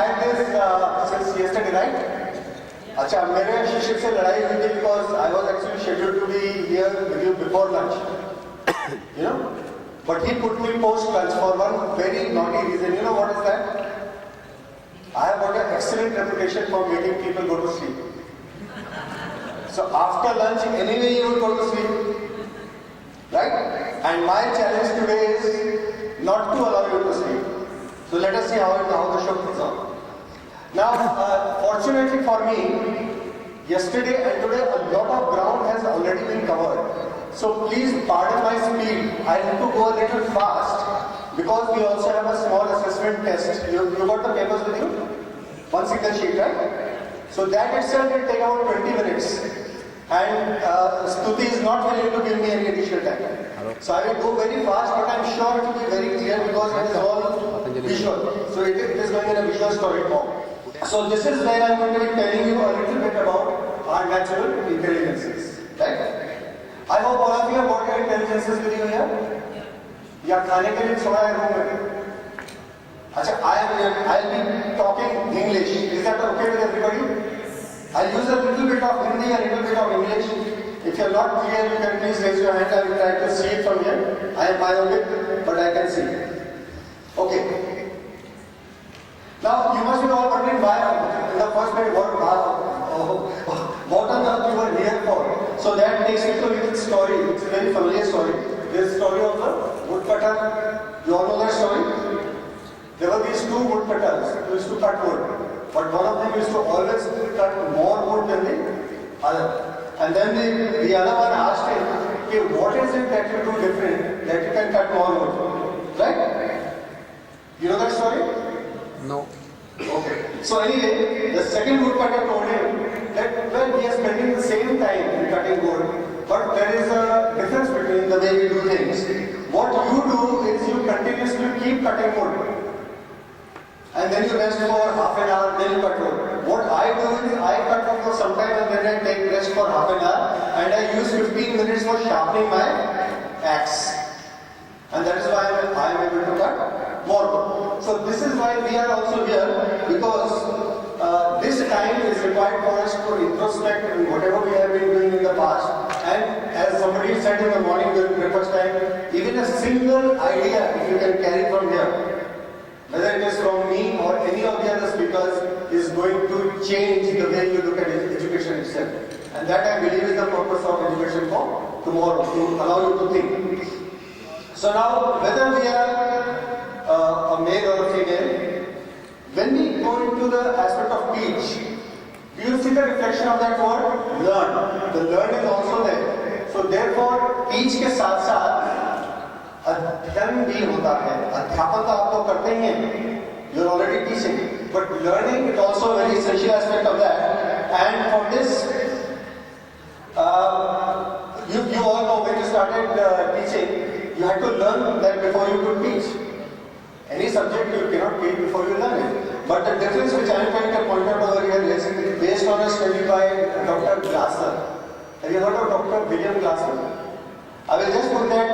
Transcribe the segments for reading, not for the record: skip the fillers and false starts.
had this since yesterday, right? अच्छा, मेरे शिक्षक से लड़ाई हुई थी because I was actually scheduled to be here with you before lunch, you know. But he put me post lunch for one very naughty reason. You know what is that? I have got an excellent reputation for making people go to sleep. So after lunch, anyway you will go to sleep, right? And my challenge today is not to allow you to sleep. So let us see how the show goes on. Now, fortunately for me, yesterday and today a lot of ground has already been covered. So please pardon my speed. I have to go a little fast because we also have a small assessment test. You got the papers with you? One single sheet, right? So that itself will take about 20 minutes. And Stuti is not willing to give me any additional time. So I will go very fast, but I am sure it will be very clear because it is all visual. So it is going in a visual story form. So this is where I am going to be telling you a little bit about our natural intelligences. Right? I hope all of you have got your intelligences with you here. या खाने के लिए छोड़ा है room में. अच्छा, I'll be talking English. Is that okay with everybody? I'll use a little bit of Hindi, a little bit of English. If you're not clear, you can please raise your hand. I will try to see it from here. I am myopic, but I can see. Okay. Now, you must be all wondering why, in the first place, what on earth you were here for. So that takes me to a little story. It's a very familiar story. This story of the woodcutter. You all know that story? There were these two woodcutters who used to cut wood. But one of them used to always cut more wood than the other. And then the other one asked him, okay, what is it that you do different, that you can cut more wood? Right? You know that story? No. Okay. So anyway, the second woodcutter told him that, well, we are spending the same time in cutting wood, but there is a difference between the way we do things. What you do is you continuously keep cutting wood. And then you rest for half an hour, then you cut wood. What I do is I cut wood for some time and then I take rest for half an hour and I use 15 minutes for sharpening my axe. And that is why I am able to cut more wood. So this is why we are also here, because this time is required for us to introspect in whatever we have been doing in the past. And as somebody said in the morning during breakfast time, even a single idea if you can carry from here, whether it is from me or any of the other speakers, is going to change the way you look at education itself. And that I believe is the purpose of education for tomorrow, to allow you to think. So now, whether we are a male or a female, when we go into the aspect of teach, do you see the reflection of that word? Learn. The learn is also there. So therefore, teach के साथ साथ अध्ययन भी होता है. अध्यापन तो आप तो करते ही हैं. You are already teaching, but learning is also a very essential aspect of that. And for this, you all know when you started teaching, you had to learn that before you could teach. Any subject you cannot teach before you learn it. But the difference which I am trying to point out over here is based on a study by Dr. Glasser. Have you heard of Dr. William Glasser? I will just put that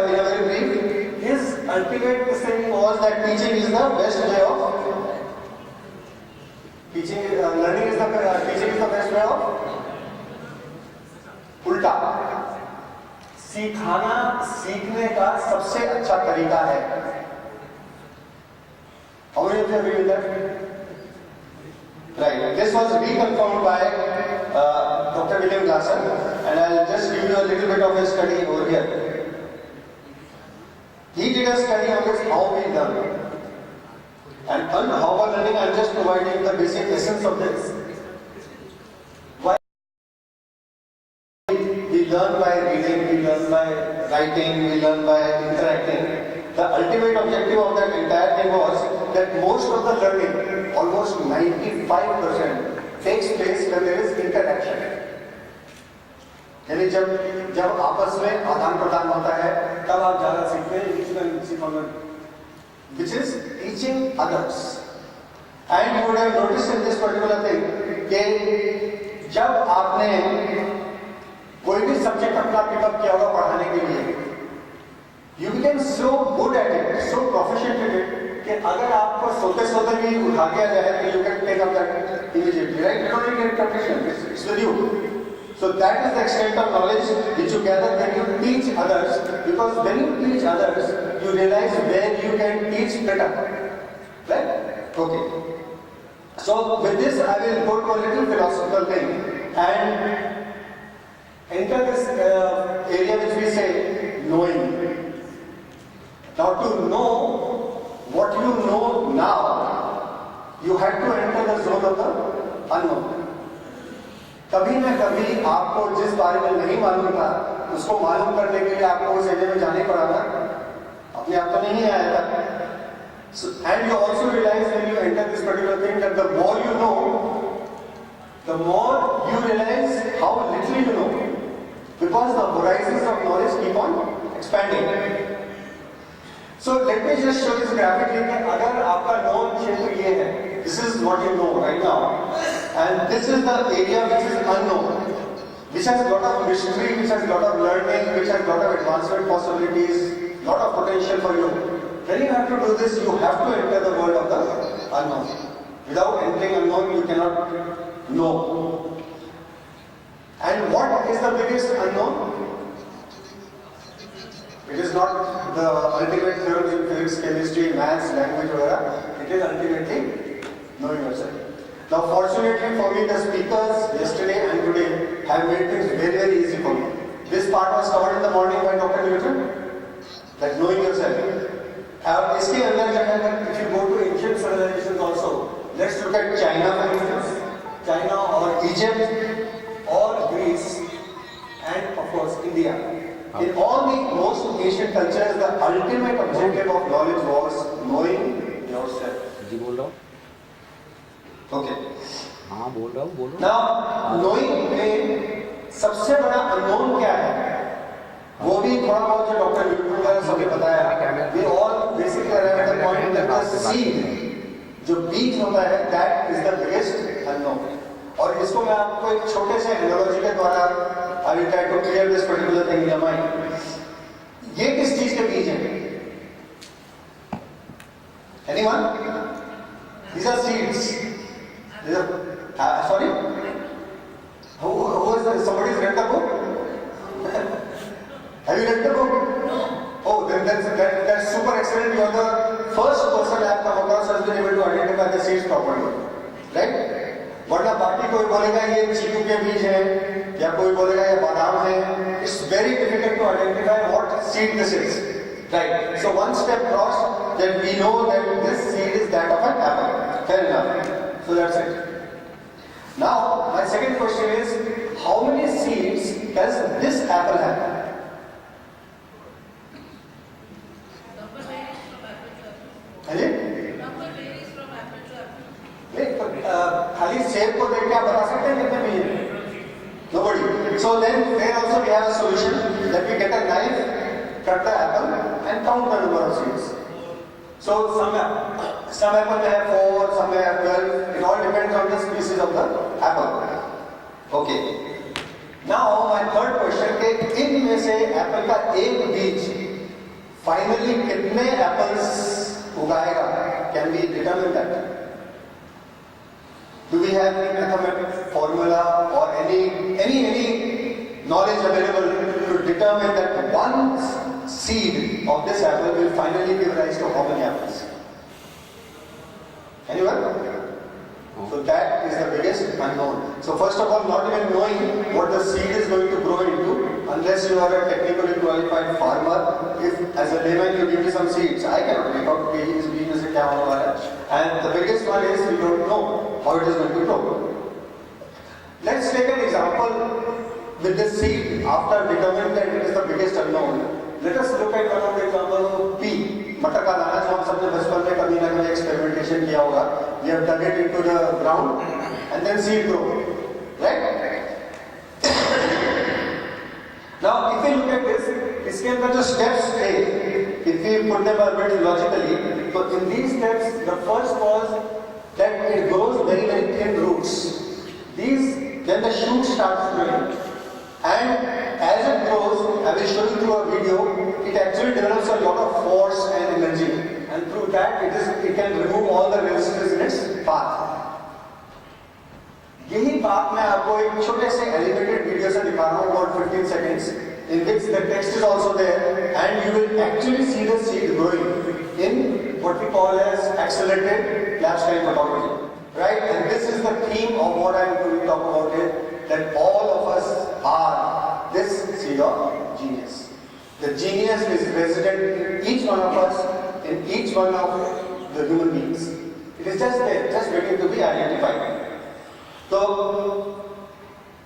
in a very brief. His ultimate thing was that teaching is the best way of teaching. Learning is the teaching is the best way of उल्टा. सिखाना सीखने का सबसे अच्छा तरीका है. How many of you agree with that? Right. This was reconfirmed by Dr. William Glasser, and I'll just give you a little bit of his study over here. He did a study on this how we learn. And on how we learning, I'm just providing the basic essence of this. Why we learn by reading, we learn by writing, we learn by interacting. The ultimate objective of that entire thing was that most of the learning, almost 95%, takes place when there is interaction. यानी जब आपस में आदान प्रदान होता है, तब आप ज़्यादा सीखते हैं, which is teaching others. And you would have noticed in this particular thing कि जब आपने कोई भी सब्जेक्ट अपना पिकअप किया होगा पढ़ाने के लिए, you became so good at it, so proficient at it, कि अगर आपको सोते भी उठा दिया जाए तो you can take up that immediately, right? You don't need interpretation. It's with you. So that is the extent of knowledge which you gather when you teach others. Because when you teach others, you realize where you can teach better, right? Okay. So with this, I will go to a little philosophical thing and enter this area which we say knowing. Now to know what you know now, you had to enter the zone of the unknown. कभी न कभी आपको जिस बारे में नहीं मालूम था, उसको मालूम करने के लिए आपको उस एरिया में जाने पड़ा था, अपने आप तो नहीं आया था. So, and you also realize when you enter this particular thing that the more you know, the more you realize how little you know, because the horizons of knowledge keep on expanding. So let me just show this graphically कि अगर आपका known क्षेत्र ये है, this is what you know right now, and this is the area which is unknown, which has a lot of mystery, which has a lot of learning, which has a lot of advancement possibilities, lot of potential for you. When you have to do this, you have to enter the world of the unknown. Without entering unknown, you cannot know. And what is the biggest unknown? It is not the ultimate theorems in physics, chemistry, maths, language, etc. It is ultimately knowing yourself. Now, fortunately for me, the speakers yesterday and today have made things very, very easy for me. This part was covered in the morning by Dr. Newton, that knowing yourself. इसके अंदर जो है, if you go to ancient civilizations also, let's look at China for instance, China or Egypt or Greece, and of course India. In all the most ancient cultures, the ultimate objective of knowledge was knowing yourself. जी बोल रहा हूँ. Okay. हाँ बोल रहा हूँ. Now, knowing में सबसे बड़ा unknown क्या है? वो भी थोड़ा बहुत जो डॉक्टर न्यूटन का सबने बताया. We all basically arrive at the point that the seed, जो बीज होता है, that is the biggest unknown. और इसको मैं आपको एक छोटे से एनालॉजी के द्वारा I will try to clear this particular thing in your mind. ये किस चीज के बीज हैं? Anyone? These are seeds. These are, sorry? Who is that? Somebody's read the book? Have you read the book? No. Oh, then that's super excellent. You are the first person I have come across who has been able to identify the seeds properly. Right? वरना बाकी कोई बोलेगा ये चीकू के बीज है या कोई बोलेगा ये बादाम है. It's very difficult to identify what seed this is. Right. So one step crossed, then we know that this seed is that of an apple. Fair enough. So that's it. Now my second question is, how many seeds does this apple have? खाली सेब को देख के आप बता सकते हैं कितने बीज हैं? Nobody. So then there also we have a solution that we get a knife, cut the apple and count the number of seeds. So some apple may have 4, some may have 12. It all depends on the species of the apple. Okay. Now my third question कि इनमें से Apple का एक बीज finally कितने apples उगाएगा? Can we determine that? Do we have any mathematical formula or any knowledge available to determine that one seed of this apple will finally give rise to how many apples? Anyone? So that is the biggest unknown. So first of all, not even knowing what the seed is going to grow into, unless you are a technically qualified farmer. If as a layman you give me some seeds, I cannot make out is bean is a kya hone wala hai. And the biggest one is we don't know how it is going to grow. Let's take an example with this seed. After determining that it is the biggest unknown, let us look at one of the example of pea. मटर का दाना जो हम सबने बचपन में कभी ना कभी एक्सपेरिमेंटेशन किया होगा. We have dug it into the ground and then seed grow, right? Now if we look at this, इसके अंदर जो steps थे, if we put them a bit logically, so in these steps the first was that it grows very very thin roots. Then the shoot starts growing, and as it grows, I will show you through a video, it actually develops a lot of force and energy, and through that it can remove all the resistors in its path. यही बात मैं आपको एक छोटे से animated video से दिखा रहा हूँ about 15 seconds in which the text is also there and you will actually see the seed growing in what we call as accelerated lapse time photography, right? And this is the theme of what I am going to talk about here, that all of us are this seed of genius. The genius is resident in each one of us, in each one of the human beings. It is just there, just waiting to be identified. So,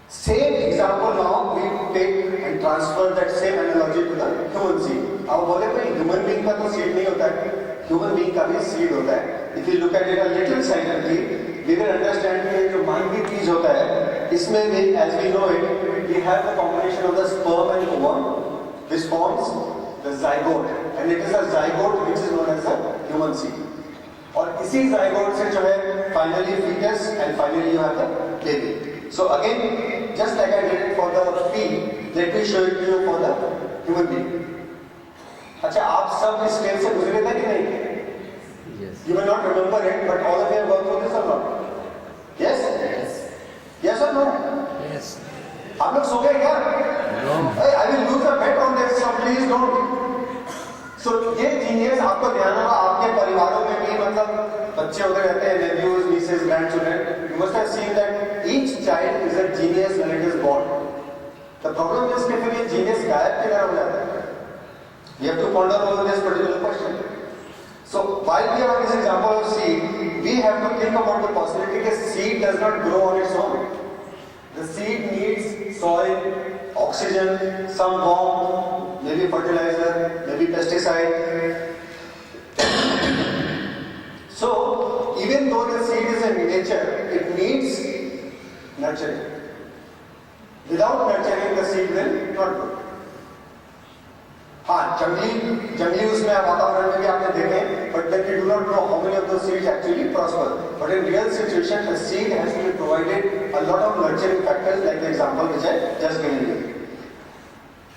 same example now we take and transfer that same analogy to the human seed. अब बोले भाई human being का तो seed नहीं होता है, human being का भी seed होता है. If you look at it a little scientifically, we will understand कि जो मानवीय बीज होता है, इसमें भी as we know it, we have the combination of the sperm and ovum, which forms the zygote, and it is a zygote which is known as the human seed. और इसी zygote से जो है finally fetus and finally you have the baby. So again, just like I did it for the pea, let me show it to you for the human being. अच्छा, आप सब इस stage से गुजरे थे कि नहीं? Yes. You may not remember it, but all of you have gone through this or not? Yes? Yes. Yes or no? Yes. आप लोग सो गए क्या? No. Hey, I will lose a bet on this, so please don't. So ये genius आपको ध्यान होगा आपके परिवारों में भी, मतलब बच्चे होते रहते हैं, nephews, nieces, grandchildren. You must have seen that each child is a genius when it is born. The problem is कि फिर ये genius गायब किधर हो जाता है? We have to ponder over this particular question. So while we are on this example of seed, we have to think about the possibility that seed does not grow on its own. The seed needs soil, oxygen, some warmth, maybe fertilizer, maybe pesticide. So even though the seed is in nature, it needs nurturing. Without nurturing, the seed will not grow. हाँ, जंगली उसमें वातावरण में भी आपने देखे, but then we do not know how many of those seeds actually prosper. But in real situation, the seed has to be provided a lot of nurturing factors, like the example which I just given you.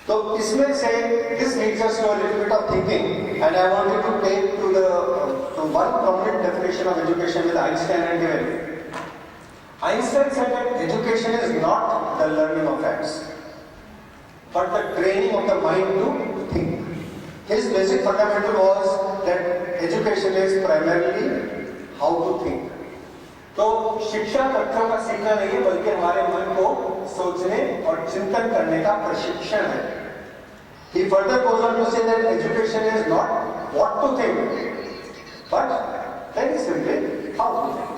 तो इसमें से this leads us to a little bit of thinking, and I want you to take to one prominent definition of education with Einstein and given. Einstein said that education is not the learning of facts, but the training of the mind to think. His basic fundamental was that education is primarily how to think. तो शिक्षा तथ्यों का सीखना नहीं है, बल्कि हमारे मन को सोचने और चिंतन करने का प्रशिक्षण है. He further goes on to say that education is not what to think, but very simply how to think.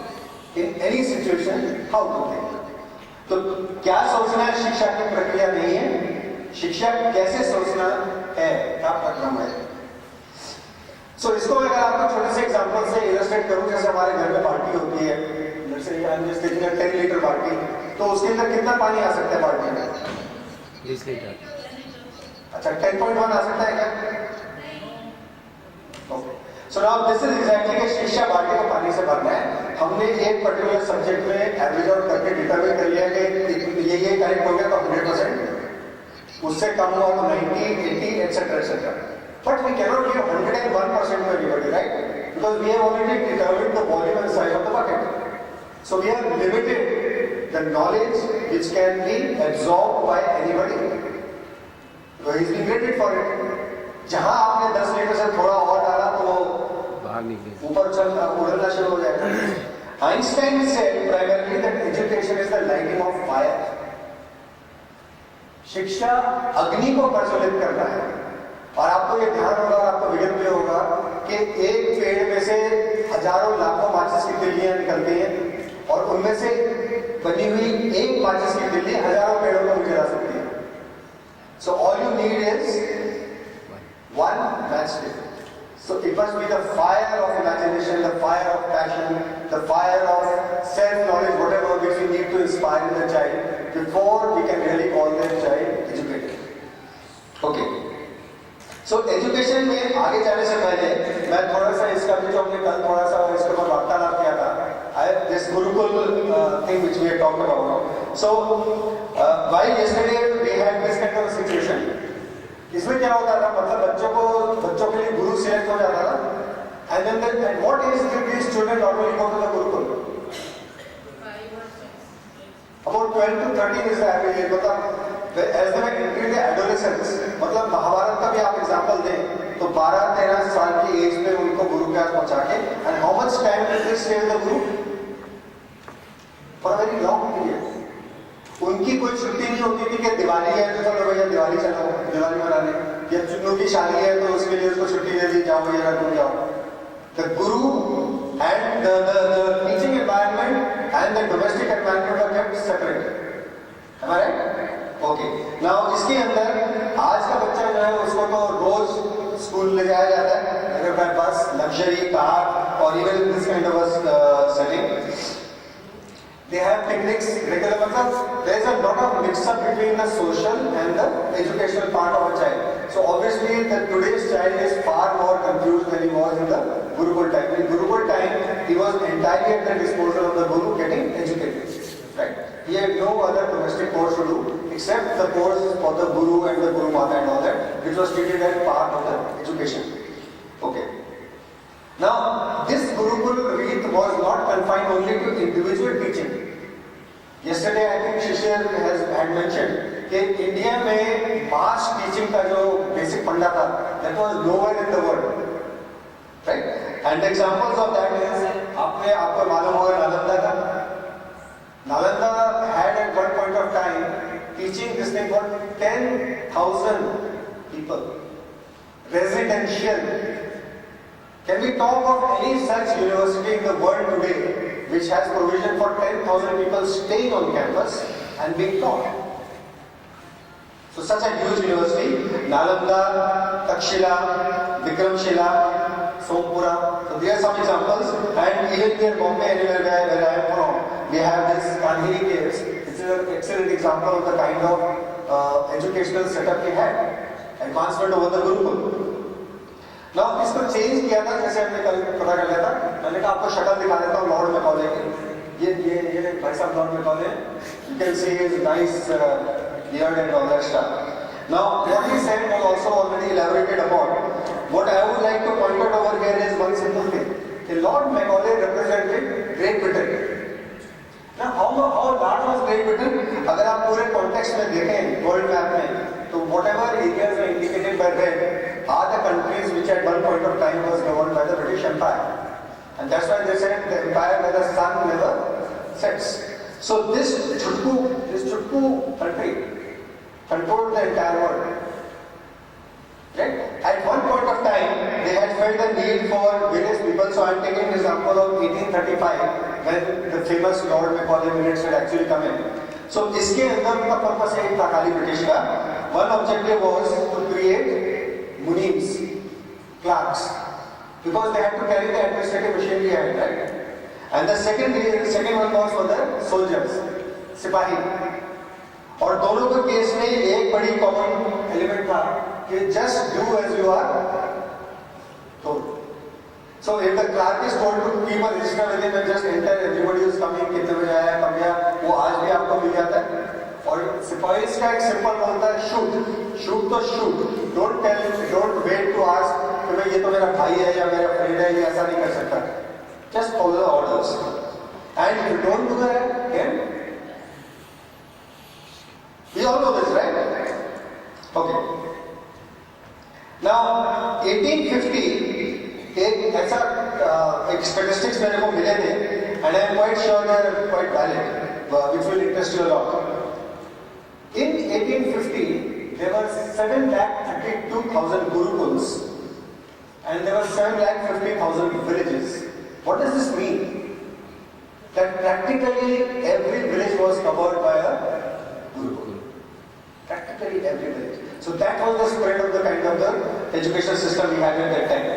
In any situation, how to think. तो क्या सोचना है शिक्षा की प्रक्रिया नहीं है, शिक्षा कैसे सोचना है का प्रक्रम है. सो इसको अगर आपको छोटे से एग्जांपल से इलस्ट्रेट करूं, जैसे हमारे घर में बाल्टी होती है, जैसे I am just taking a 10 litre बाल्टी, तो उसके अंदर कितना पानी आ सकता है बाल्टी में? 20 लीटर. अच्छा, 10.1 आ सकता है क्या? Okay. So now this is exactly कि शिक्षा बाल्टी को पानी से भरना है. हमने एक पर्टिकुलर सब्जेक्ट में एवरेज आउट करके डिटरमाइन कर लिया कि ये करेक्ट हो गया तो 100%, उससे कम हुआ तो 90, 80, etc. etc. But we cannot give 101% to everybody, right? Because we have already determined the volume and size of the bucket. So we have limited the knowledge which can be absorbed by anybody. So he's been graded for it. जहाँ आपने 10 litre से थोड़ा और डाला तो बाहर निकले, ऊपर उड़ना शुरू हो जाएगा. Einstein said primarily that education is the lighting of fire. शिक्षा अग्नि को प्रज्वलित करना है. और आपको ये ध्यान होगा, आपको विगत भी होगा कि एक पेड़ में से हजारों लाखों माचिस की तिल्लियां निकलती हैं और उनमें से बनी हुई एक माचिस की तिल्ली हजारों पेड़ों को जला सकती है. So all you need is one matchstick. So it must be the fire of imagination, the fire of passion, the fire of self-knowledge, whatever which we need to inspire in the child before we can really call that child educated. Okay. So education में आगे जाने से पहले मैं थोड़ा सा इसका भी जो हमने कल थोड़ा सा इसके ऊपर वार्तालाप किया था, this Gurukul thing which we had talked about. So while yesterday we had this kind of a situation, इसमें क्या होता था, मतलब बच्चों के लिए गुरु सिलेक्ट हो जाता था, and then at what age did these children normally go to the Gurukul? About 12 to 13 is the average age. मतलब as they were entering the adolescence, मतलब महाभारत का भी आप एग्जांपल दें तो 12-13 साल की एज पे उनको गुरु के पास पहुंचा के and how much time did they stay with the guru? For a very long period. उनकी कोई छुट्टी नहीं होती थी कि दिवाली है तो चलो भैया दिवाली चलो, दिवाली मनाने, या चुन्नू की शादी है तो उसके लिए उसको छुट्टी दे दी, जाओ भैया तुम जाओ. The guru and the teaching environment and the domestic environment were kept separate. Am I right? Okay. Now इसके अंदर आज का बच्चा जो है उसको तो रोज स्कूल ले जाया जाता है, अगर बाय बस, लग्जरी कार और even in this kind of a setting. They have picnics regular. मतलब there is a lot of mix-up between the social and the educational part of a child. So obviously the today's child is far more confused than he was in the Gurukul time. In Gurukul time, he was entirely at the disposal of the Guru getting educated. Right? He had no other domestic course to do except the course for the Guru and the Guru Mata and all that, which was treated as part of the education. Okay. Now, this Gurukul Reet was not confined only to individual teaching. Yesterday, I think Shishir had mentioned that India में mass teaching का जो basic फंडा था, that was nowhere in the world, right? And examples of that is आपको मालूम होगा नालंदा का. Nalanda had at one point of time teaching this thing for 10,000 people, residential. Can we talk of any such university in the world today which has provision for 10,000 people staying on campus and being taught? So such a huge university, Nalanda, Takshila, Vikramshila, Sompura. So there are some examples, and even here Bombay, anywhere where I am from, we have this Kanhiri Caves. This is an excellent example of the kind of educational setup we had. Advancement over the Gurukul. Now इसको change किया था, जैसे हमने कल पता कर लिया था. मैंने कहा आपको शक्ल दिखा देता हूँ लॉर्ड मैकॉले की. ये भाई साहब Lord Macaulay. You can see his nice beard and all that stuff. Now what he said was also already elaborated upon. What I would like to point out over here is one simple thing. The Lord Macaulay represented Great Britain. Now how large was Great Britain? अगर आप पूरे context में देखें world map में, तो whatever areas are indicated by red are the countries which at one point of time was governed by the British Empire, and that's why they said the empire where the sun never sets. So this Chutku country controlled the entire world. Right? At one point of time, they had felt the need for various people. So I am taking an example of 1835, when the famous Lord Macaulay minutes had actually come in. So इसके अंदर उनका purpose एक था खाली British का. One objective was to create munims, clerks, because they had to carry the administrative machinery ahead, right? And the second one was for the soldiers, सिपाही. और दोनों के केस में एक बड़ी कॉमन एलिमेंट था कि just do as you are told. So if the clerk is told to keep a register with him and just enter everybody who is coming, कितने बजे आया, कब गया, वो आज भी आपको मिल जाता है. और सिपाही का एक सिंपल बोलता है shoot तो shoot. Don't wait to ask कि भाई ये तो मेरा भाई है या मेरा फ्रेंड है, ये ऐसा नहीं कर सकता. Just follow the orders. And if you don't do that, then we all know this, right? Okay. Now 1850 एक statistics मेरे को मिले थे, and I am quite sure they are quite valid, which will interest you a lot. In 1850, there were 732,000 gurukuls, and there were 750,000 villages. What does this mean? That practically every village was covered by a gurukul. Practically every village. So that was the spread of the kind of the education system we had at that time.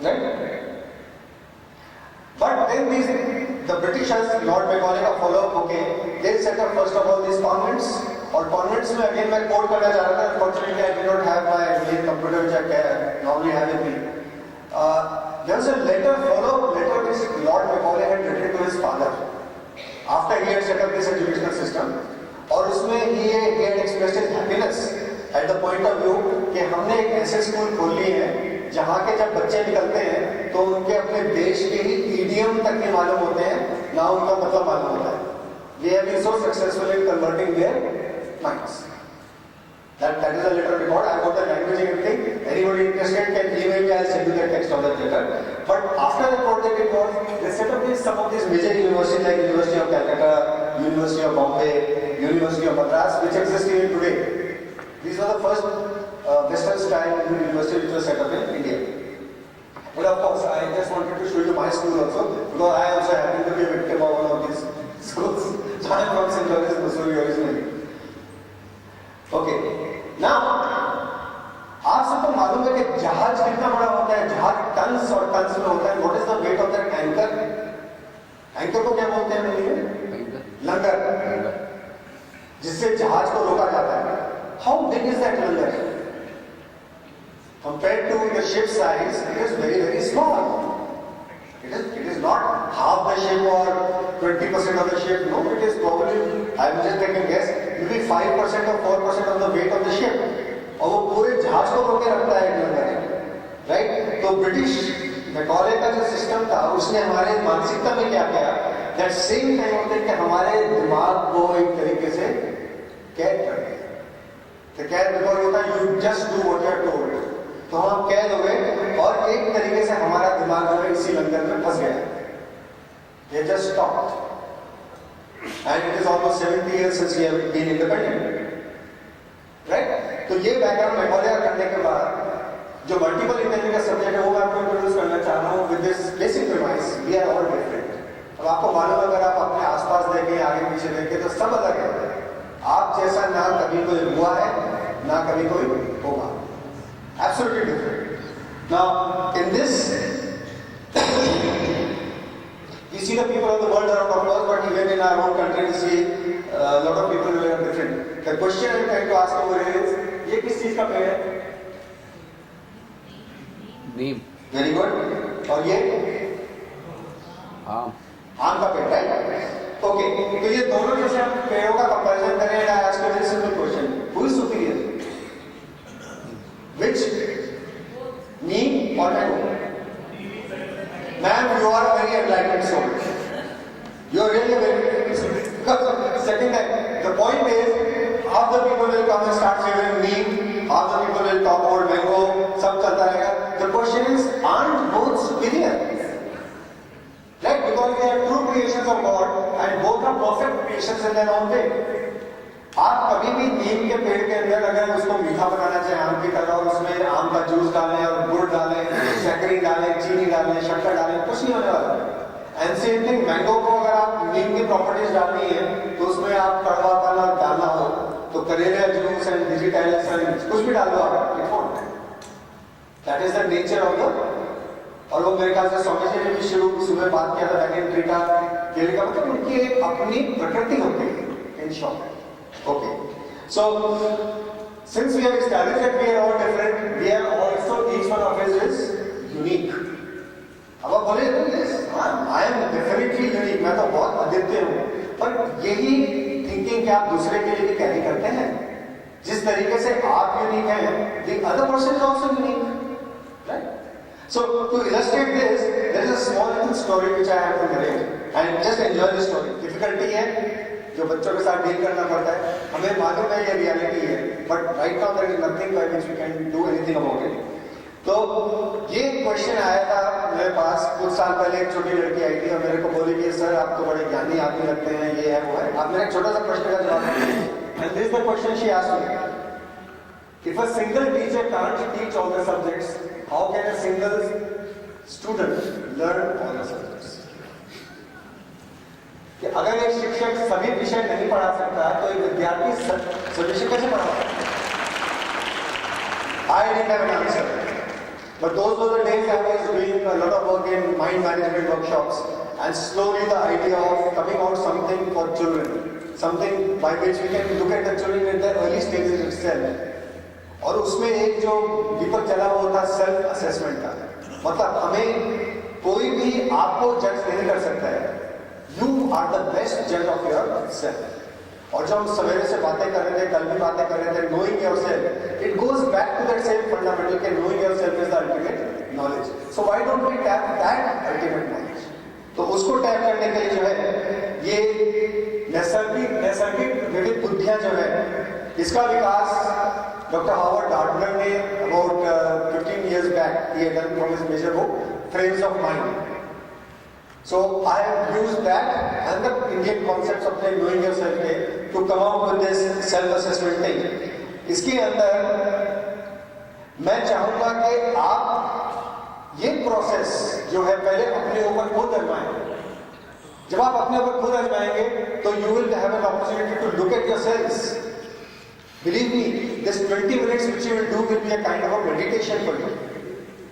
Right? But then the Britishers, Lord Macaulay का follow-up होके, they set up first of all these convents. और convents में again मैं quote करना चाह रहा था. Unfortunately, I did not have my main computer which I normally have with me. There was a follow-up letter which Lord Macaulay had written to his father after he had set up this educational system. और उसमें he had expressed his happiness at the point of view कि हमने एक ऐसे school खोल ली है जहाँ के जब बच्चे निकलते हैं तो उनके अपने देश के ही ईडीएम तक नहीं मालूम होते हैं, ना उनका मतलब मालूम होता है. We have been so successful in converting their minds. That is a letter report. I got the language and everything. Anybody interested can email me. I'll send you the text of that letter. But after the project, it was they set up some of these major universities like University of Calcutta, University of Bombay, University of Madras, which exist even today. These were the first Western style university which was set up in India. But of course, I just wanted to show you my school also, because I also happen to be a victim of one of these schools. So I am from St. Louis, Missouri originally. Okay. Now, आप सबको मालूम है कि जहाज कितना बड़ा होता है, जहाज टन्स और टन्स में होता है. What is the weight of that anchor? Anchor को क्या बोलते हैं हिंदी में? लंगर. जिससे जहाज को रोका जाता है. How big is that langar? Compared to the ship size, it is very, very small. It is not half the ship or 20% of the ship. No, it is probably, I will just take a guess, maybe 5% or 4% of the weight of the ship. और वो पूरे जहाज को रोके रखता है लंगर, right? तो British Macaulay का जो सिस्टम था, उसने हमारे मानसिकता में क्या किया? That same time होते कि हमारे दिमाग को एक तरीके से कैद कर दिया. तो कैद बिकॉज होता है you just do what you are told. तो हम कैद हो गए और एक तरीके से हमारा दिमाग जो है इसी लंगर में फंस गया. They just stopped. And it is almost 70 years since we have been independent. Right? तो ये बैकग्राउंड मेमोरियल करने के बाद जो मल्टीपल इंटेलिजेंस का सब्जेक्ट है वो मैं आपको इंट्रोड्यूस करना चाह रहा हूँ with this basic premise. We are all different. अब आपको मालूम है, अगर आप अपने आसपास देखें, आगे पीछे देखें, तो सब अलग है. आप जैसा ना कभी कोई हुआ है, ना कभी कोई होगा. Absolutely different. Now, in this, we see the people of the world around of us, but even in our own country, we see a lot of people who are different. The question I'm trying to ask over here is, ये किस चीज का पेड़ है? नीम. Very good. और ये? आम. आम का पेड़, right? Okay. तो ये दोनों जैसे हम पेड़ों का कंपैरिजन करें, and I ask you a very simple question: Who is superior? Which? Neem or mango? Ma'am, you are a very enlightened soul. You are really a very enlightened soul. Second time, the point is, half the people will come and start favoring neem, half the people will talk about mango, सब चलता रहेगा. The question is, aren't both superior? Right? Because they are true creations of God and both are perfect creations in their own way. आप कभी भी नीम के पेड़ के अंदर अगर उसको मीठा बनाना चाहें आम की तरह, और उसमें आम का जूस डालें और गुड़ डालें, शक्कर डालें, चीनी डालें, शक्कर डालें, कुछ नहीं होने वाला. एंड सेम थिंग मैंगो को अगर आप नीम की प्रॉपर्टीज डालनी है तो उसमें आप कड़वापन डालना हो तो करेला जूस एंड डिजिटाइलस एंड कुछ भी डाल दो आप, it won't. That is the nature of the. और वो मेरे ख्याल से स्वामी जी ने भी शुरू सुबह बात किया था बैगन ट्री का, केले का, मतलब उनकी एक अपनी प्रकृति होती है in short. Okay, so since we have established that we are all different, we are also, each one of us is unique. अब आप बोले yes, I am definitely unique. मैं तो बहुत अद्वितीय हूँ. पर यही थिंकिंग क्या आप दूसरे के लिए भी कैरी करते हैं? जिस तरीके से आप यूनिक हैं, the other person is also unique, right? So to illustrate this, there is a small little story which I have to narrate, and just enjoy the story. Difficulty है जो बच्चों के साथ डील करना पड़ता है, हमें मालूम है ये रियलिटी है, but right now there is nothing by which we can do anything about it. तो ये क्वेश्चन आया था मेरे पास कुछ साल पहले. एक छोटी लड़की आई थी और मेरे को बोली कि सर आप तो बड़े ज्ञानी आदमी लगते हैं, ये है वो है. आप मेरा एक छोटा सा प्रश्न का जवाब दीजिए. And this the question she asked me: if a single teacher can't teach all the subjects, how can a single student learn all the subjects? कि अगर एक शिक्षक सभी विषय नहीं पढ़ा सकता तो एक विद्यार्थी सभी विषय कैसे पढ़ा सकता? I didn't have an answer. But those were the days I was doing a lot of work in mind management workshops, and slowly the idea of coming out something for children, something by which we can look at the children in their early stages itself. और उसमें एक जो दीपक जला हुआ था self assessment का. मतलब हमें कोई भी आपको जज नहीं कर सकता है. You are the best judge of yourself. और जो हम सवेरे से बातें कर रहे थे, कल भी बातें कर रहे थे, knowing yourself, it goes back to that same fundamental कि knowing yourself is the ultimate knowledge. So why don't we tap that ultimate knowledge? तो उसको टैप करने के लिए जो है ये नैसर्गिक विविध बुद्धियां जो है इसका विकास डॉक्टर हावर्ड गार्डनर ने about 15 years back he had done from his major book Frames of Mind. So I have used that and the Indian concepts of the knowing yourself to come up with this self-assessment thing. इसके अंदर मैं चाहूंगा कि आप ये process जो है पहले अपने ऊपर खुद आजमाएं. जब आप अपने ऊपर खुद आजमाएंगे तो you will have an opportunity to look at yourselves. Believe me, this 20 minutes which you will do will be a kind of a meditation for you.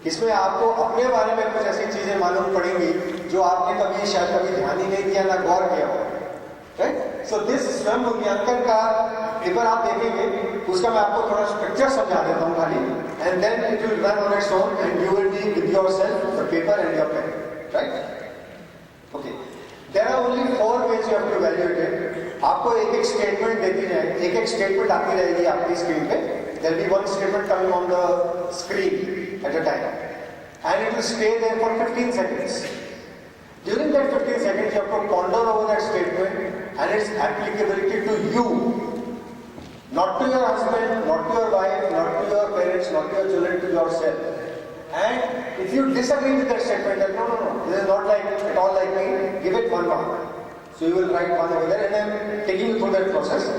इसमें आपको अपने बारे में कुछ ऐसी चीजें मालूम पड़ेंगी जो आपने कभी शायद कभी ध्यान ही नहीं दिया ना गौर किया हो. राइट? सो दिस स्वयं मूल्यांकन का पेपर आप देखेंगे उसका मैं आपको थोड़ा स्ट्रक्चर समझा देता हूँ खाली and then it will run on its own and you will be with yourself the paper and your pen. Right? Okay. There are only 4 ways you have to evaluate it. आपको एक एक statement देती जाए, एक एक statement आती रहेगी आपकी स्क्रीन पे. There will be one statement coming on the screen at a time and it will stay there for 15 seconds. During that 15 seconds you have to ponder over that statement and its applicability to you, not to your husband, not to your wife, not to your parents, not to your children, to yourself. And if you disagree with that statement that no, this is not like at all like me, give it 1 mark. So you will write 1 over there and I am taking you through that process.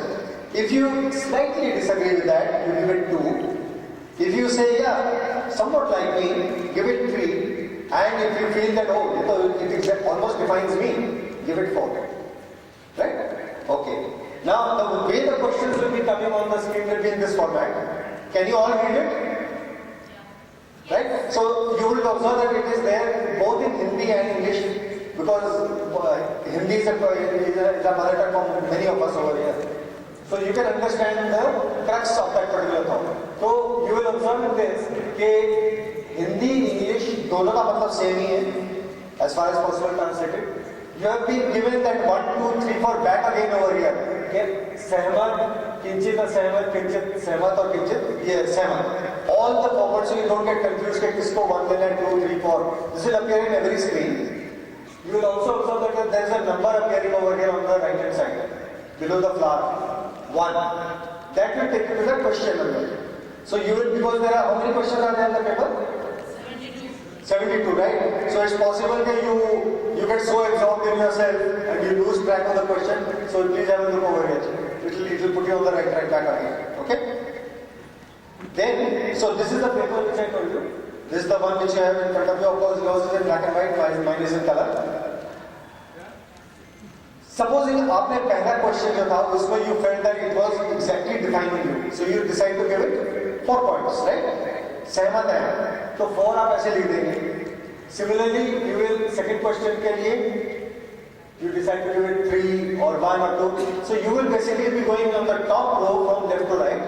If you slightly disagree with that, you give it 2. If you say, yeah, somewhat like me, give it 3. And if you feel that, oh, it almost defines me, give it 4. Right? Okay. Now, the way the questions will be coming on the screen will be in this format. Can you all read it? Right? So, you will observe that it is there both in Hindi and English because Hindi is a mother tongue for many of us over here. So you can understand the crux of that particular thought. So you will observe in this कि Hindi English दोनों का मतलब same ही है as far as possible translated. You have been given that 1, 2, 3, 4 back again over here. कि सहमत, किंचित असहमत, किंचित सहमत और किंचित ये सहमत. All the forward so you don't get confused कि किसको 1 लेना है 2, 3, 4. This will appear in every screen. You will also observe that there is a number appearing over here on the right hand side below the flower. 1. That will take you to the question number. So you will, because there are, how many questions are there in the paper? 72, right? So it's possible that you get so absorbed in yourself and you lose track of the question. So please have a look over here. It will put you on the right track back again. Okay? Then, so this is the paper which I told you. This is the one which I have in front of you. Of course, yours is in black and white, mine is in color. Supposing आपने पहला question जो था उसमें you felt that it was exactly defining you, so you decide to give it 4 points, right? सहमत है तो 4 आप ऐसे लिख देंगे. Similarly, you will second question के लिए you decide to give it 3 or 1 or 2. So you will basically be going on the top row from left to right.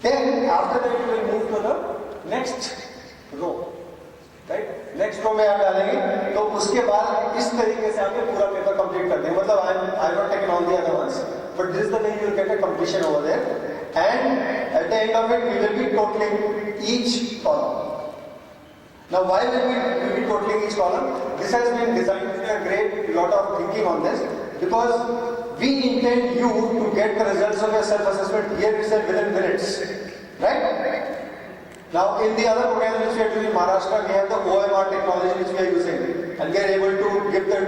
Then after that you will move to the next row. Right, next row में आप डालेंगे तो उसके बाद इस तरीके से आपने पूरा पेपर कंप्लीट कर देंगे. मतलब I not taken on the other ones but this is the way you will get a completion over there and at the end of it we will be totalling each column. Now why will we be totaling each column? This has been designed with a great lot of thinking on this because we intend you to get the results of your self-assessment here itself within minutes, right? Now, in the other programs which we are doing in Maharashtra, we have the OMR technology which we are using, and we are able to give the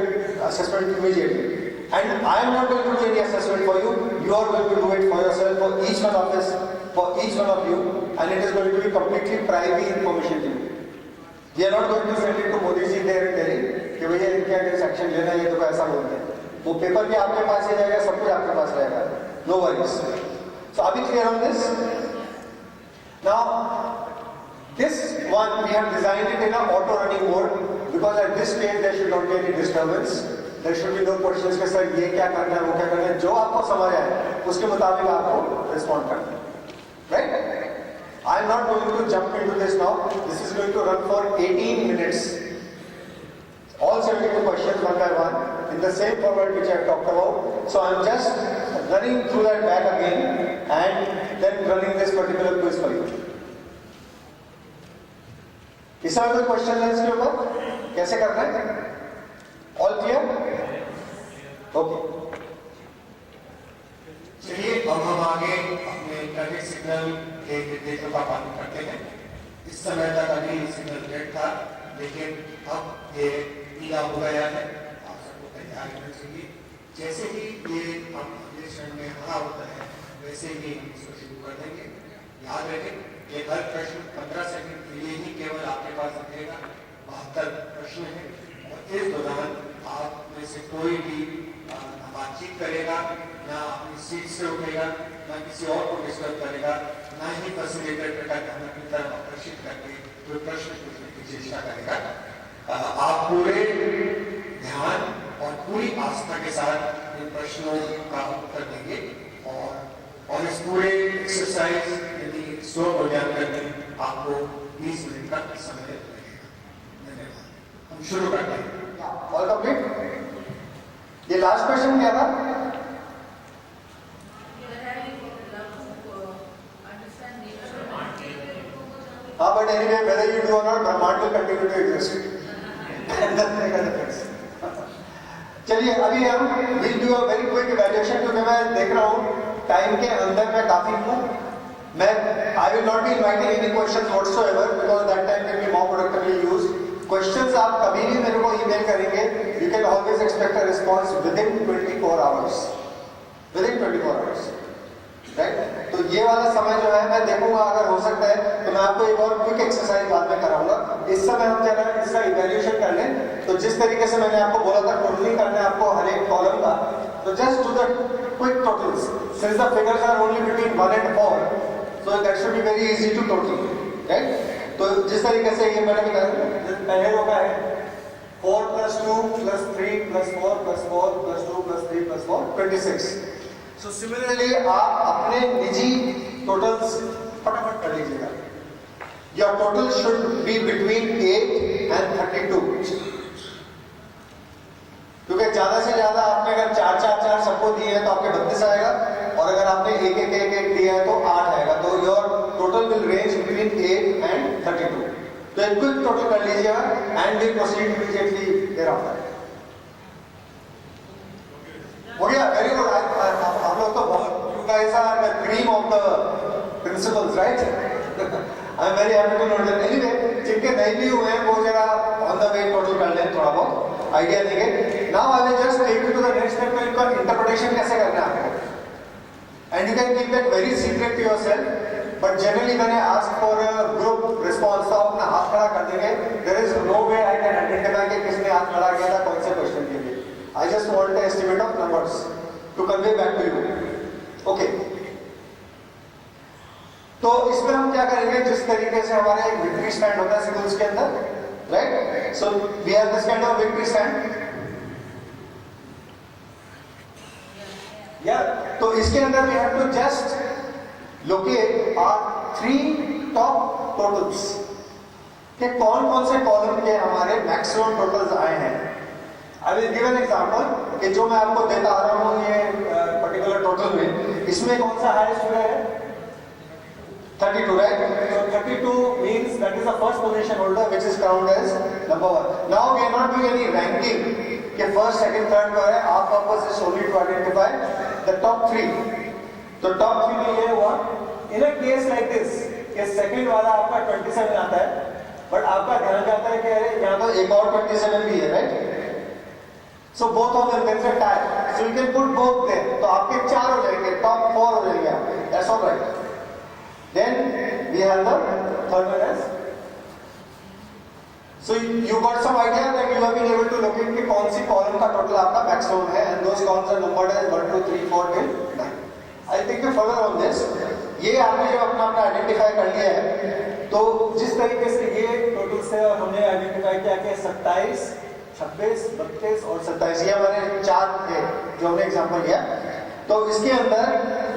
assessment immediately. And I am not going to do any assessment for you. You are going to do it for yourself, for each one of us, for each one of you, and it is going to be completely private information to you. We are not going to send it to Modi ji there in Delhi कि भैया इनके against action लेना है तो ऐसा बोलते हैं. वो पेपर भी आपके पास ही रहेगा, सब कुछ आपके पास रहेगा. No worries. So, are we clear on this? Now. This one we have designed it in an auto running mode because at this stage there should not be any disturbance. There should be no questions कि sir ये क्या करना है वो क्या करना है. जो आपको समझ आए उसके मुताबिक आपको रिस्पॉन्ड करना है. Right? I am not going to jump into this now. This is going to run for 18 minutes. All 72 questions one by one. in the same format which I have talked about. So I'm just running through that back again and then running this particular quiz for you. इस समय कोई question है इसके ऊपर कैसे करना है? All clear? Okay चलिए अब हम आगे अपने ट्रैफिक सिग्नल के निर्देशों का पालन करते हैं। इस समय तक अभी सिग्नल रेड था, लेकिन अब ये पीला हो गया है। आप सबको तैयार रहना चाहिए। जैसे ही ये हम अगले क्षण में हरा होता है, वैसे ही हम इसको शुरू कर देंगे। याद रखें कि हर प्रश्न 15 सेकंड के लिए ही केवल आपके पास रखेगा। 72 प्रश्न है और इस दौरान आप में से कोई भी बातचीत करेगा, ना अपनी सीट से उठेगा, ना किसी और को डिस्टर्ब करेगा, ना ही फैसिलिटेटर का ध्यान अपनी तरफ आकर्षित करके कोई प्रश्न पूछने की चेष्टा करेगा। आप पूरे ध्यान और पूरी आस्था के साथ इन प्रश्नों का उत्तर देंगे और इस पूरे एक्सरसाइज यानी स्व मूल्यांकन में आपको 20 मिनट का समय लगेगा। धन्यवाद। हम शुरू करते हैं। All complete? ये लास्ट क्वेश्चन क्या था? हाँ, but anyway, whether you do or not, ब्रह्मांड will continue to exist. चलिए अभी हम will do a very quick evaluation, क्योंकि मैं देख रहा हूँ टाइम के अंदर मैं काफी हूँ। मैं I will not be inviting any questions whatsoever because that time can be more productively used. Questions आप कभी भी मेरे को ईमेल करेंगे, you can always expect a response within 24 hours, within 24 hours, right? तो ये वाला समय जो है मैं देखूंगा, अगर हो सकता है तो मैं आपको एक और क्विक एक्सरसाइज बाद में कराऊंगा। इस समय हम जरा इसका इवैल्यूएशन कर लें। तो जिस तरीके से मैंने आपको बोला था टोटलिंग करना है आपको हर एक कॉलम का, तो just do the quick totals since the figures are only between 1 and 4, so that should be very easy to total, right? तो जिस तरीके से ये मैंने बताया, पहले रो का है 4 + 2 + 3 + 4 + 4 + 2 + 3 + 4 26। सो सिमिलरली आप अपने निजी टोटल्स फटाफट कर लीजिएगा। Your total should be between 8 and 32, क्योंकि ज्यादा से ज्यादा आपने अगर 4 सबको दिए हैं तो आपके 32 आएगा, और अगर आपने एक दिया है तो 8 आएगा। तो your total will range between 8 and 32। तो एक क्विक टोटल कर लीजिएगा and we proceed immediately thereafter. हो गया? Very good. आप लोग तो बहुत, you guys are the cream of the principals, right? I am very happy to note that. Anyway, जिनके नहीं भी हुए हैं वो जरा ऑन द वे टोटल कर लें, थोड़ा बहुत आइडिया देंगे। Now I will just take you to the next step में इनका इंटरप्रिटेशन कैसे करना है आपको, and you can keep that very secret to yourself. But generally मैंने ask for a group response, तो अपना हाथ खड़ा कर देंगे। There is no way I can identify कि किसने हाथ खड़ा किया था कौन से क्वेश्चन के लिए। I just want an estimate of numbers to convey back to you. Okay. तो इसमें हम क्या करेंगे, जिस तरीके से हमारे एक विक्ट्री स्टैंड होता है स्कूल्स के अंदर, right? So we have this kind of victory stand. या तो इसके अंदर we have to just locate our 3 top totals कि कौन-कौन से कॉलम के हमारे मैक्सिमम टोटल्स आए हैं। I will give an example कि जो मैं आपको देता आ रहा हूँ ये पर्टिकुलर टोटल में, इसमें कौन सा हाईएस्ट फिगर है? 32, right? So 32 means that is the first position holder which is counted as number 1. Now we are not doing any ranking कि first, second, third का है। Our purpose is only to identify the top 3. तो top 3 में ये हुआ, in a case like this कि second वाला आपका 27 आता है, but आपका ध्यान जाता है कि अरे यहाँ तो एक और 27 भी है, right? So both of them can tie. So you can put both there. तो आपके 4 हो जाएंगे, top 4 हो जाएंगे आपके. That's all right. Then we have the third one as. So you got some idea that you have been able to locate कि कौन सी column का total आपका maximum है, and those columns are numbered as 1, 2, 3, 4 till 9. I think further on this. ये आपने जब अपना identify कर लिया है, तो जिस तरीके से ये टोटल से हमने आइडेंटिफाई किया कि 27, 26, 32 और 27, ये हमारे 4 थे जो हमने एग्जांपल लिया। तो इसके अंदर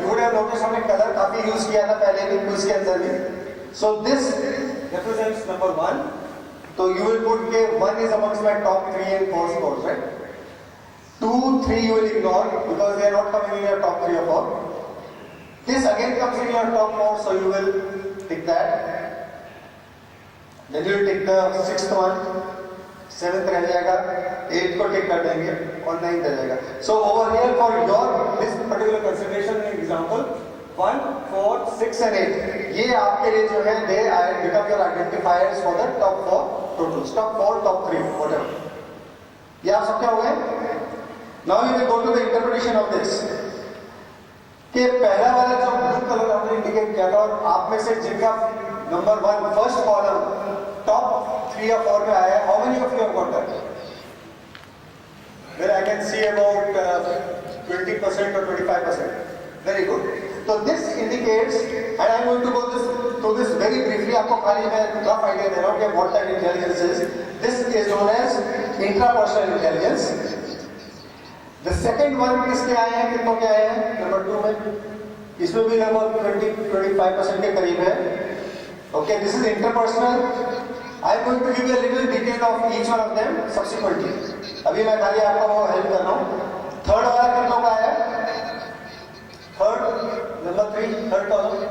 यू वुड हैव नोटिस हमने कलर काफी यूज किया था पहले भी क्विज के अंदर भी। सो दिस रिप्रेजेंट्स नंबर 1, तो यू विल पुट के 1 is amongst my top 3 and 4 scores, right? 2, 3 you will ignore because they are not coming in your top 3 or 4. This again comes in your top 4, so you will pick that. Then you will take the 6th one, 7th रह जाएगा, 8 को टिक कर देंगे और 9th रह जाएगा. So over here for your this particular consideration example, 1, 4, 6 and 8. ये आपके लिए जो है they become your identifiers for the top 4 totals, top 4, top 3, whatever. ये आप सब क्या हो गए? Now you will go to the interpretation of this. कि पहला वाला जो ब्लू कलर हमने इंडिकेट किया था और आप में से जिनका नंबर 1 फर्स्ट कॉलम टॉप 3 या 4 में आया है, how many of you have got that? Well, I can see about 20% or 25%. Very good. So this indicates, and I am going to go through this very briefly. आपको खाली मैं rough idea दे रहा हूँ कि what that intelligence is. This is known as intrapersonal intelligence. The second one किसके आए हैं, कितनों के आए हैं? नंबर 2 में, इसमें भी लगभग 20-25% के करीब है. Okay, this is interpersonal. I am going to give you a little detail of each one of them subsequently. अभी मैं खाली आपको वो हेल्प कर रहा हूँ. थर्ड वाला कितनों का आया? Third, number 3, third column.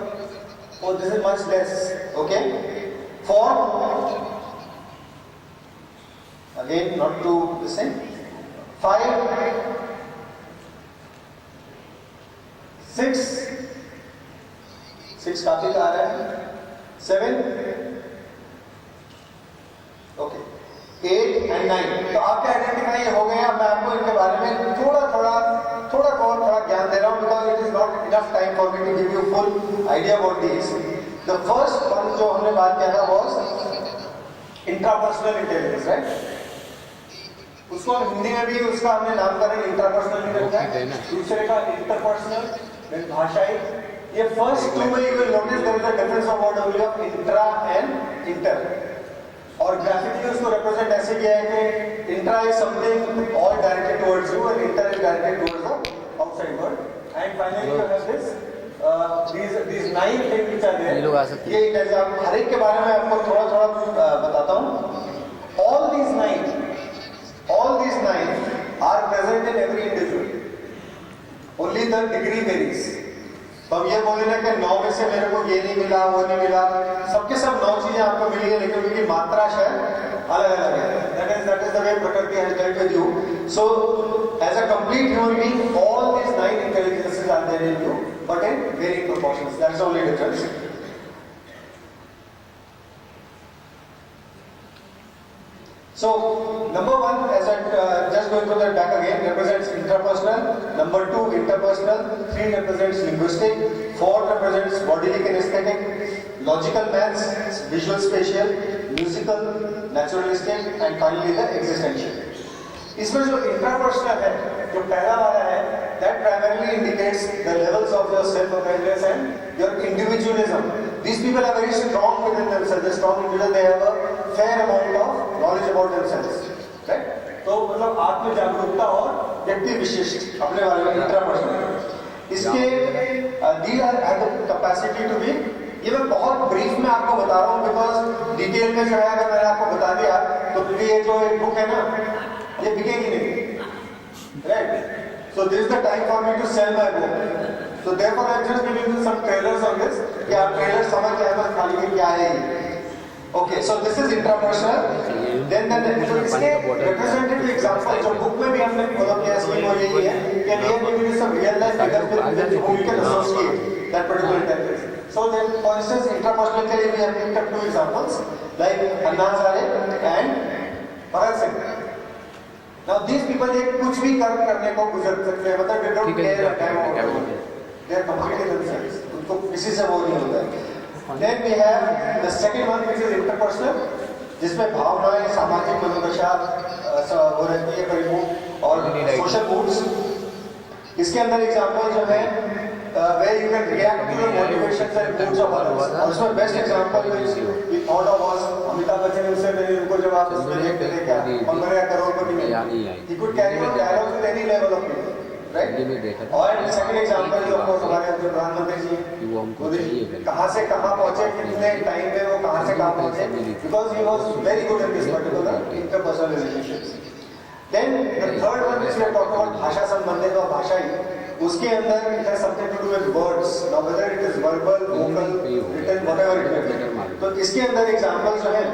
Oh, this is much less. Okay. 4. Again, not to listen. 5. 6. 6 काफी का आ रहा है. 7. ओके. 8 and 9. तो आपके आइडेंटिफाई हो गए हैं. मैं आपको इनके बारे में थोड़ा ज्ञान दे रहा हूँ because it is not enough time for me to give you full idea about these. The first one जो हमने बात किया था was intrapersonal intelligence, right? उसको हिंदी में भी उसका हमने नामकरण इंट्रापर्सनल में रखा है. दूसरे का इंटरपर्सनल, फिर भाषाई. ये फर्स्ट 2 में you will notice there is a difference of word only of intra and inter. और ग्राफिकली उसको रिप्रेजेंट ऐसे किया है कि intra is something all directed towards you and inter is directed towards the outside world. And finally you have this these 9 things which are there. ये जैसे आप हर एक के बारे में आपको थोड़ा बताता हूँ. all these 9 are present in every individual. Only the degree varies. तो अब ये बोले ना कि 9 में से मेरे को ये नहीं मिला, वो नहीं मिला. सबके सब 9 चीजें आपको मिली है, लेकिन उनकी मात्रा शायद अलग अलग है. That is the way प्रकृति has dealt with you. So as a complete human being, all these 9 intelligences are there in you, but in varying proportions. That's the only difference. So number 1, as I just going through that back again, represents intrapersonal. Number 2, interpersonal. 3 represents linguistic. 4 represents bodily kinesthetic. Logical maths, visual spatial, musical, naturalistic, and finally the existential. इसमें जो intrapersonal है, जो पहला वाला है, that primarily indicates the levels of your self-awareness and your individualism. These people are very strong within themselves. They're strong individuals. They have a fair amount of knowledge about themselves. Right? तो मतलब आत्म जागरूकता और व्यक्ति विशिष्ट अपने बारे में इंट्रापर्सनल. इसके these have the capacity to be. ये मैं बहुत ब्रीफ में आपको बता रहा हूँ बिकॉज डिटेल में जो है अगर मैंने आपको बता दिया तो ये जो एक बुक है ना ये बिकेगी नहीं. Right? So this is the time for me to sell my book. So therefore I am just giving you some trailers on this. कि आप ट्रेलर समझ जाए बस खाली कि क्या है ये. Okay, so this is intrapersonal. Then so इसके representative example जो बुक में भी हमने फॉलो किया इसमें वो यही है कि we are giving you some real life figures with whom you can associate that particular intelligence. So then, for instance, intrapersonal के लिए we have picked up 2 examples like Anna Hazare and Bhagat Singh. Now these people ये कुछ भी करने को गुजर सकते हैं, मतलब they don't care a damn about it. They are completely themselves. उनको किसी से वो नहीं होता है. Then we have the second one which is interpersonal, जिसमें भावनाएं, सामाजिक मनोदशा वो रहती है करीब और social moods. इसके अंदर एग्जाम्पल जो है where you can react to the motivations and moods of others. और उसमें best example which we thought of was Amitabh Bachchan. उससे पहले उनको जब आप उसमें देखते थे क्या और मेरा करोड़पति में he could carry on dialogue with any level of people. Right? और second example जो आपको हमारे प्रधानमंत्री जी मोदी जी कहाँ से कहाँ पहुँचे, कितने टाइम में वो कहाँ से कहाँ पहुँचे, because he was very good in this particular interpersonal relationships. Then the third one which we are talking about भाषा संबंधित और भाषाई, उसके अंदर it has something to do with words. Now whether it is verbal, vocal, written, whatever it may be. तो इसके अंदर example जो है,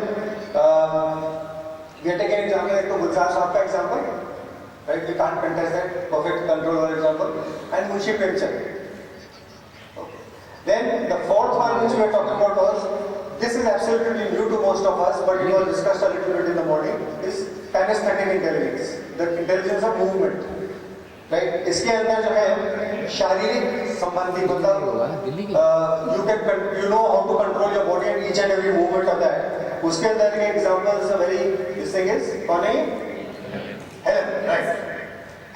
we are taking example एक तो गुलजार साहब का example, right? We can't contest that perfect control or example, and Munshi Premchand. Okay. Then the fourth one which we are talking about was, this is absolutely new to most of us, but it was discussed a little bit in the morning, is kinesthetic intelligence, the intelligence of movement, right? इसके अंदर जो है शारीरिक संबंधी मतलब you know how to control your body and each and every movement of that. उसके अंदर के examples are very, this thing is कौन है? Helen, right?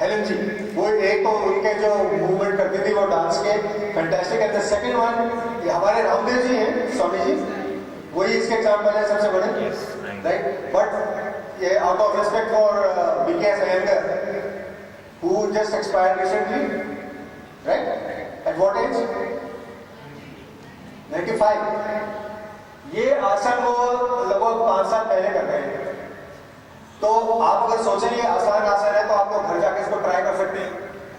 हेलन जी, वो एक तो उनके जो मूवमेंट करती थी वो डांस के fantastic, and the second one ये हमारे रामदेव जी हैं, स्वामी जी, वही इसके एग्जाम्पल है सबसे बड़े, राइट? बट ये out of respect for BKS Iyengar who just expired recently, right? At what age? 95. ये आसन वो लगभग 5 साल पहले कर रहे हैं. तो आप अगर सोचें ये आसान आसन है तो आप लोग घर जाके इसको ट्राई कर सकते हैं,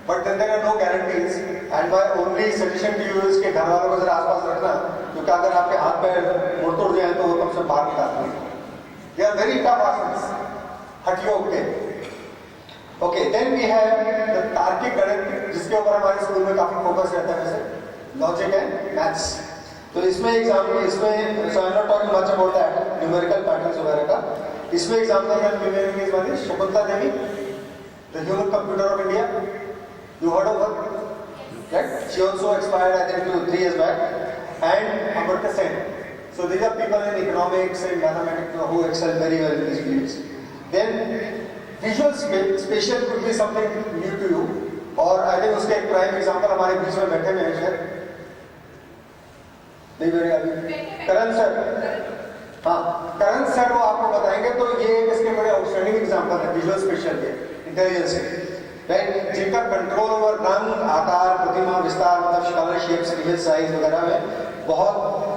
but then there are no guarantees, and my only suggestion to you is के घर वालों को जरा आसपास रखना, क्योंकि अगर आपके हाथ पैर मुड़ तोड़ जाए तो वो कम से बाहर निकाल देंगे. They are very tough asanas, hatha yoga के. Okay, then we have the तार्किक गणित, जिसके ऊपर हमारे स्कूल में काफी फोकस रहता है, वैसे लॉजिक एंड मैथ्स. तो इसमें एग्जाम्पल, इसमें so I am not talking much about that, numerical patterns वगैरह का. इसमें एग्जाम्पल है given is one Shakuntala Devi, the human computer of India. You heard of her, right? She also expired I think 3 years back. And Amartya Sen. So these are people in economics and mathematics who excel very well in these fields. Then visual spatial could be something new to you, और I think उसके एक prime example हमारे बीच में बैठे हुए हैं शायद, नहीं बैठे अभी, करण सर. हाँ, करण सर वो आपको बताएंगे. तो ये इसके बड़े आउटस्टैंडिंग एग्जांपल है विजुअल स्पेशियल के इंटेलिजेंस के, राइट? जिनका कंट्रोल ओवर रंग, आकार, प्रतिमा, विस्तार, मतलब कलर, शेप्स, इमेज, साइज वगैरह में बहुत,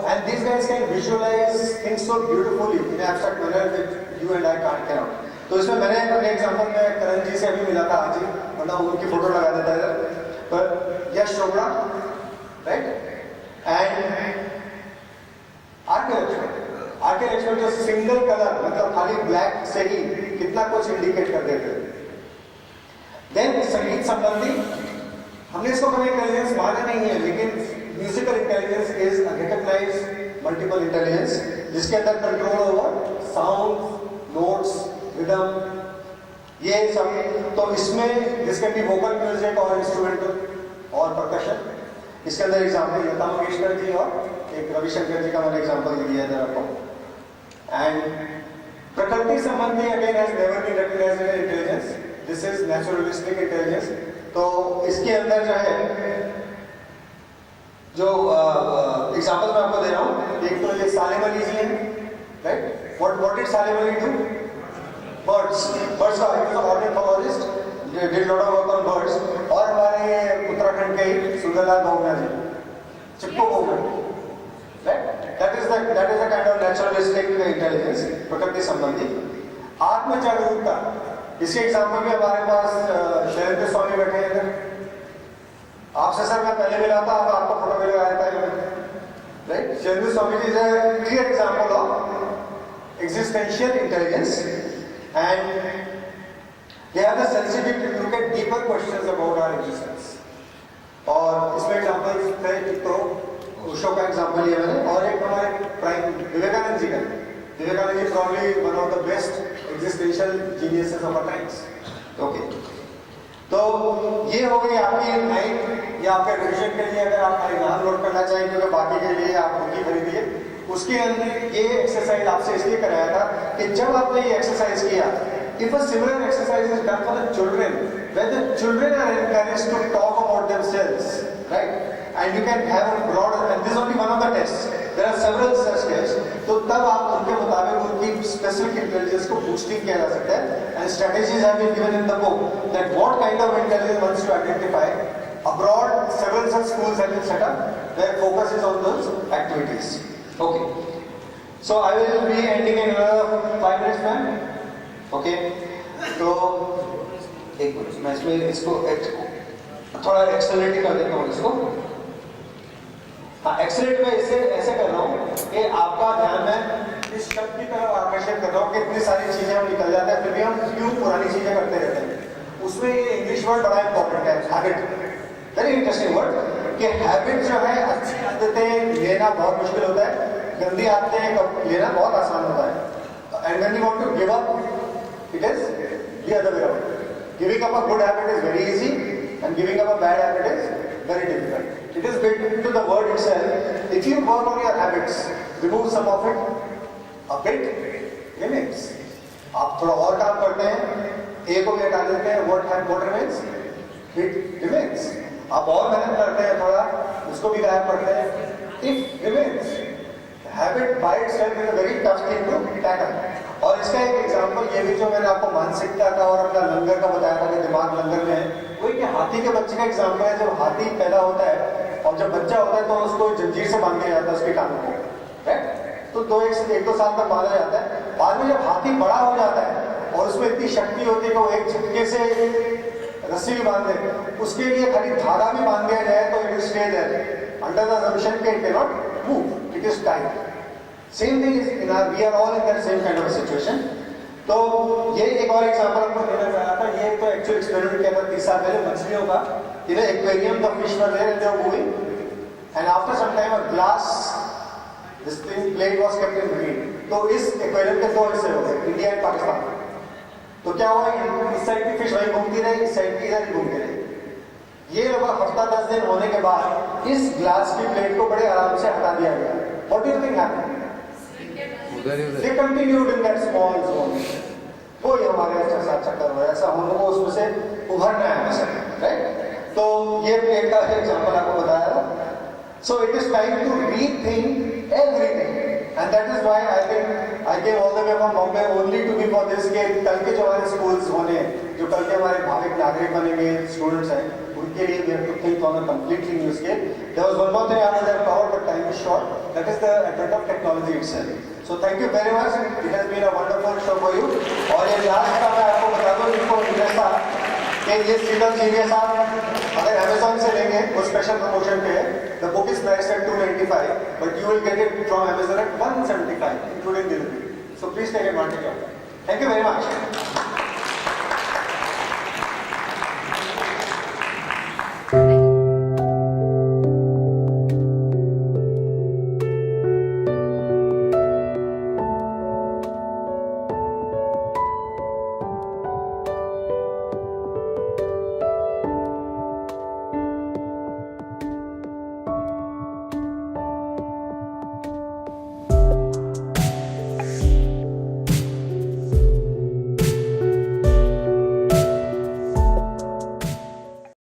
and this guys can visualise things so beautifully in abstract manner that you and I can't can. तो इसमें मैंने अपने एग्जांपल में करण जी से अभी मिला था आज ही, मतलब उनकी फोटो लगा देता है इधर, पर Yash Chopra, right? And architecture जो सिंगल कलर, मतलब खाली ब्लैक से ही कितना कुछ इंडिकेट कर देते हैं. देन संगीत संबंधी, हमने इसको कभी इंटेलिजेंस माना नहीं है, लेकिन musical intelligence is recognised multiple intelligence, जिसके अंदर control over sound, notes, rhythm, ये सब. तो इसमें this can be vocal music और इंस्ट्रूमेंटल और परकशन. इसके अंदर एग्जाम्पल लता मंगेशकर जी और एक रविशंकर जी का मैंने एग्जाम्पल दिया है आपको. एंड प्रकृति संबंधी again has never been recognised in intelligence, this is naturalistic intelligence. तो इसके अंदर जो है, जो एग्जाम्पल मैं आपको दे रहा हूँ, एक तो ये सालेम अली जी हैं, right? What did Salim Ali do? Birds का, he was ornithologist, did lot of work on birds. और हमारे उत्तराखंड के Sunderlal Bahuguna ji, Chipko Bahuguna, right? That is the kind of naturalistic intelligence, प्रकृति संबंधी. आत्म जागरूकता, इसके एग्जाम्पल भी हमारे पास शैलेंद्र स्वामी बैठे हैं इधर. आपसे सर मैं पहले मिला था, अब आपको फोटो भी लगाया था, right? Shailendra Swami ji is a clear example of existential intelligence, and they have the sensitivity to look at deeper questions about our existence. और इसमें एग्जाम्पल थे, तो ओशो का एग्जाम्पल लिया मैंने, और एक हमारे प्राइम विवेकानंद जी का. Vivekananda ji probably one of the best existential geniuses of our times. Okay, तो ये हो गई आपकी नाइट या आपके रिविजन के लिए, अगर आप एग्जाम नोट करना चाहिए, क्योंकि बाकी के लिए आप बुक ही खरीदिए. उसके अंदर ये एक्सरसाइज आपसे इसलिए कराया था कि जब आपने ये एक्सरसाइज किया, if a similar exercise is done for the children, where the children are encouraged to talk about themselves, right? And you can have a broader, and this is only one of the tests. There are several such tests. तो तब आप उनके मुताबिक उनकी specific intelligence को boosting किया जा सकता है. And strategies have been given in the book that what kind of intelligence once you identify. Abroad, several such schools have been set up where focus is on those activities. Okay. So I will be ending in another 5 minutes, ma'am. Okay. तो एक minute, मैं इसमें इसको थोड़ा accelerate कर देता हूँ इसको। हाँ, एक्सेलरेट में इसे ऐसे कर रहा हूँ कि आपका ध्यान मैं इस शब्द की तरफ आकर्षित कर रहा हूँ कि इतनी सारी चीजें हम निकल जाते हैं, फिर भी हम क्यों पुरानी चीजें करते रहते हैं। उसमें ये इंग्लिश वर्ड बड़ा इंपॉर्टेंट है, हैबिट, वेरी इंटरेस्टिंग वर्ड। कि हैबिट जो है, अच्छी आदतें लेना बहुत मुश्किल होता है, गंदी आदतें लेना बहुत आसान होता है। And when you want to give up, it is the other way around. Giving up a good habit is very easy and giving up a bad habit is very difficult. It is built into the word itself. If you work on your habits, remove some of it, a bit remains. आप थोड़ा और काम करते हैं, A को भी हटा देते हैं, what remains? It remains. आप और मेहनत करते हैं थोड़ा, उसको भी गायब करते हैं, it remains. Habit by itself is a very tough thing to tackle. और इसका एक एग्जाम्पल ये भी जो मैंने आपको मानसिकता का और अपना लंगर का बताया था कि दिमाग लंगर में है, वही कि हाथी के बच्चे का एग्जाम्पल है। जब हाथी पैदा होता है और जब बच्चा होता है तो उसको जंजीर से बांध दिया जाता है उसके टांगों को, राइट? तो एक दो साल तक बांधा जाता है। बाद में जब हाथी बड़ा हो जाता है और उसमें इतनी शक्ति होती है कि वो एक झटके से रस्सी भी बांध दे, उसके लिए खाली धागा भी बांध दिया जाए तो it stay there under the assumption कि it cannot move, it is tight. Same thing is in our, we are all in that same kind of a situation. तो ये एक और एग्जांपल आपको देना चाह रहा था। ये तो एक्चुअल एक्सपेरिमेंट किया था 30 साल पहले मछलियों का। In aquarium the fish were there and they were moving and after some time a glass this thing plate was kept in between. तो इस एक्वेरियम के दो हिस्से हो गए, इंडिया एंड पाकिस्तान। तो क्या हुआ, इस साइड की फिश वहीं घूमती रही, इस साइड की इधर ही घूमती रही। ये लगभग हफ्ता 10 दिन होने के बाद इस ग्लास की प्लेट को बड़े आराम से हटा दिया गया। What do you think happened? They continued in that small zone. कोई हमारे साथ चक्कर हो ऐसा हम लोगों को उसमें से उभरना है हमेशा, राइट? तो ये एक का एग्जांपल आपको बताया था। So it is time to rethink everything, and that is why I think I came all the way from Bombay only to be for this. के कल के जो हमारे schools होने, जो कल के हमारे भाविक नागरिक बनेंगे students हैं, उनके लिए we have to think on a completely new scale. There was one more thing I would have covered, but time is short. That is the advent of technology itself. So thank you very much. It has been a wonderful show for you. और ये last का मैं आपको बता दूँ जिनको interest था कि ये सीडल जीनियस आप अगर Amazon से लेंगे वो स्पेशल प्रमोशन पे है। The book is priced at $295, but you will get it from Amazon at $175, including delivery. So please take advantage of that. Thank you very much.